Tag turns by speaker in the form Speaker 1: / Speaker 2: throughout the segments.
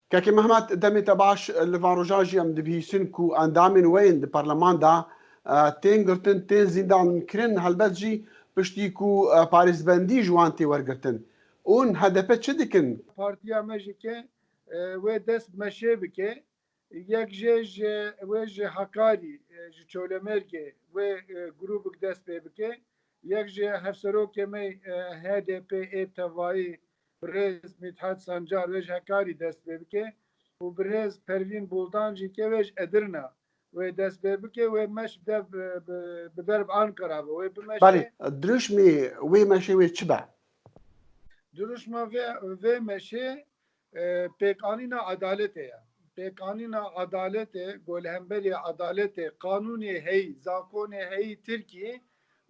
Speaker 1: كاكي مهما دمي تباش الفاروجاجي ام دبيسن كو اندامن وين البرلمان دا تنگرتن تن زندان كرن هالبتجي بشتي كو باريس بندي جوانتي ورگرتن اون هدف چه دکن
Speaker 2: پارتیا مجیکه و دست مشه بکه یک جج و ج حکاری چولمرگه و گروپ دست بکه یک ج هفسرو که می HDP اتفاقی برز مدحت سنجار و ج حکاری دست بکه و برز پروین بولدانجی که و ج ادرنا و دست بکه و مش بدرب آنکارا و بمشه
Speaker 1: بله درش می وی مشه وی چبه
Speaker 2: درشما و مشه پیکانینا عدالته یا پیکانینا عدالته گل همبری عدالته قانونی هی زاکون هی ترکیه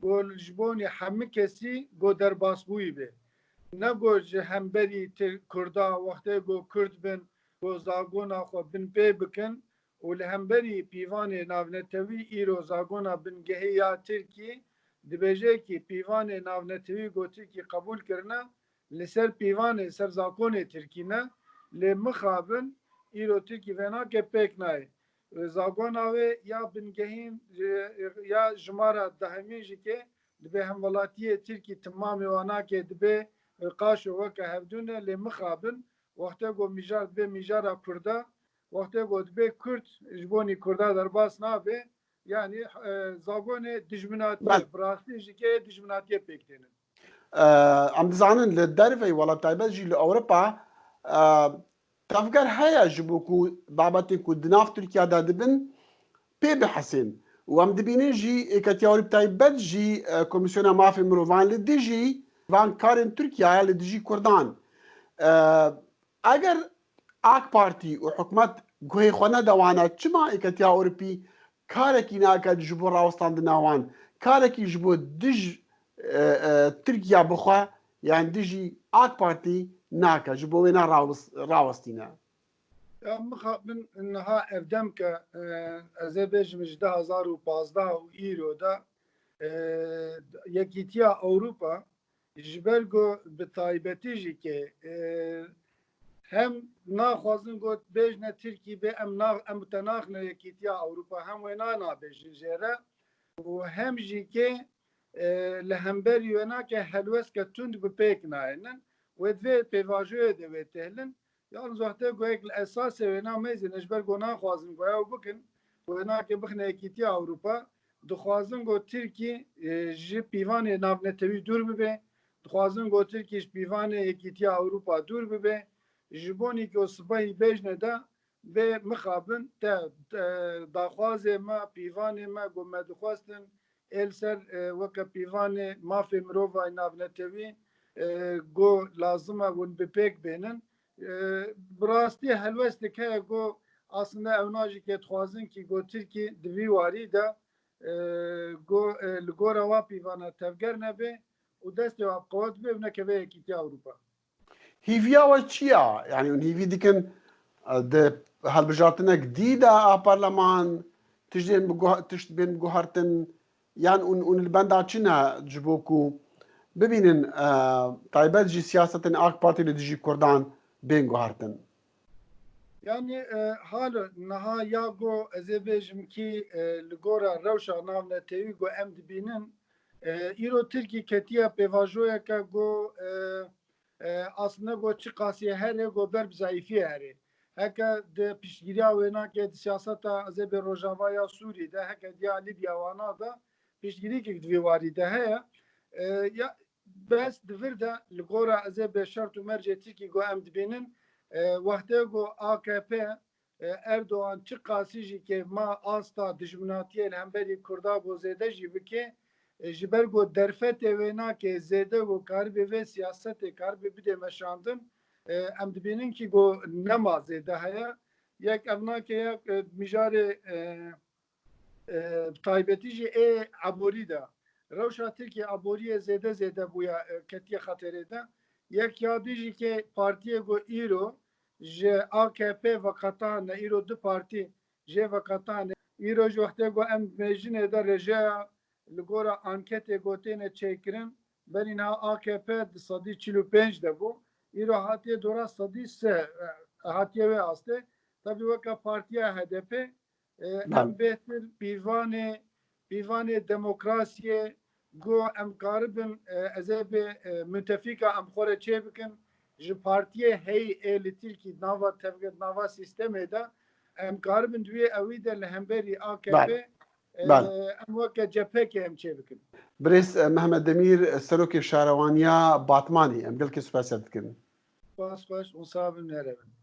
Speaker 2: گل جبونی همه کسی گو در باسبوی به نه گو همبری کردا وقتی گو کرد بن گو زاگونا خو بن پی بکن و لهمبری پیوان ناونتوی ایرو زاگونا بن گهی یا ترکیه دبیجه کی پیوان ناونتوی گو ترکی قبول کرنا لسر پیوان سر زاکون ترکیه لمخابن ایرو ترکی ونا که پک نای زاگون آوه یا بنگهین یا جمارا دهمین جی که دبه هم ولاتیه ترکی تمامی وانا که دبه قاشو وکه هفدونه لمخابن وقتی گو میجار دبه میجارا کرده وقتی گو دبه کرد جبونی کرده در باس نابه yani زاگون دجمناتیه براستی جی که دجمناتیه پکتینن
Speaker 1: ام دزانن لدرفي ولا تايبت جي لاوروبا تفكر هيا جبوكو بابتي كو دناف تركيا دا دبن بي بحسين وام دبينين جي كاتياوري تايبت جي كوميسيونا مافي مروفان لدي جي فان كارن تركيا لدي جي كردان اگر اك بارتي وحكومت گوهي خونه دوانا چما كاتيا اوروبي كاركي ناكا جبو راوستان دناوان كاركي جبو دج تركيا بخوا يعني ديجي اك بارتي ناكا جبو وينا راوستينا
Speaker 2: مخابن انها افدم که ازبج مجده 2015 ایرو دا یکیتیا اوروپا جبرگو به تایبتی جی که هم ناخوازن گوت بجنه ترکی به ام تناخنه یکیتیا اوروپا هم وینا نابجن جره و هم جی که لهمبری وینا که هلوس که تند بپیک ناینن و دوی پیواجوه دوی تهلن yalnız vakti goyek esas evena mezin eşber gona xwazin goya u bikin wena ke bixne ekîtiya Avrupa dixwazin go Tirkî ji pîvanê navnetewî dûr bibe dixwazin go Tirkî ji pîvanê ekîtiya Avrupa dûr bibe ji bonî ku sibahî bejne de vê mixabin te daxwazê me pîvanê me got me dixwestin el ser weke pîvanê mafê mirovay navnetewî got lazim e hûn bi pêk bênin براستی هلوست که گو aslında evnajı ki tuhazın ki go Türkiye dvi vari da go lgora vapi vana tevger nebe u dest ve qawat be ne keve ki Avrupa.
Speaker 1: هيفيا وتشيا يعني هيفي ديكن ده هالبجارتنا جديدة برلمان تشتبين بجوهرتن يعني اون البندا تشنا جبوكو ببينن طيبات جي سياسة اك بارتي لديجي كردان بين جوهرتن
Speaker 2: Yani hala naha ya go ezebejim ki lgora rewşa navne tevi go em dibinin îro Tirkî ketiya pêvajoya ke go aslında go çi qasiye here go berb zayıfiye here heke de pişgiriya wêna ke siyaseta ezebe rojavaya Sûrî de heke diya Libya wana da pişgirî ki divê warî de heye ya bes divir de lgora ezebe şert û mercê Tirkî go em dibinin وقتی گو AKP Erdoğan çi qasî jî ke ma asta dijminatiyê hemberi Kurda bo zêde jî bike ji ber got derfetê wê nake zêde got karibê vê siyasetê karibê bide meşandin em dibînin ki got nema zêde heye yek ev nake yek mijarê taybetî jî ê aborî de rewşa Tirkiye aboriyê zêde zêde bûye ketiye xeterê de yek yadî jî ke partiyê got îro ji AKP vekatane îro du partî jê vekatane îro ji wextê got em mejinê de rejeya li gora anketê gotêne çêkirin berî niha AKP di sedî 45 de bû îro hatiye dora sedî 3 hatiye ve aste tabii vaka partiye HDP em behtir bivane demokrasiye go em karibin ezebe müttefika em xore çebikin ji partiye hey li Tirkiye nava tevget nava sisteme da em karibin duye evi de li hemberi AKP em vaka cepheke em çebikin.
Speaker 1: بريس محمد دمير سروكي شاروانيا باطماني ام قلت سباسات كن
Speaker 2: Bas baş, o sabun nereden?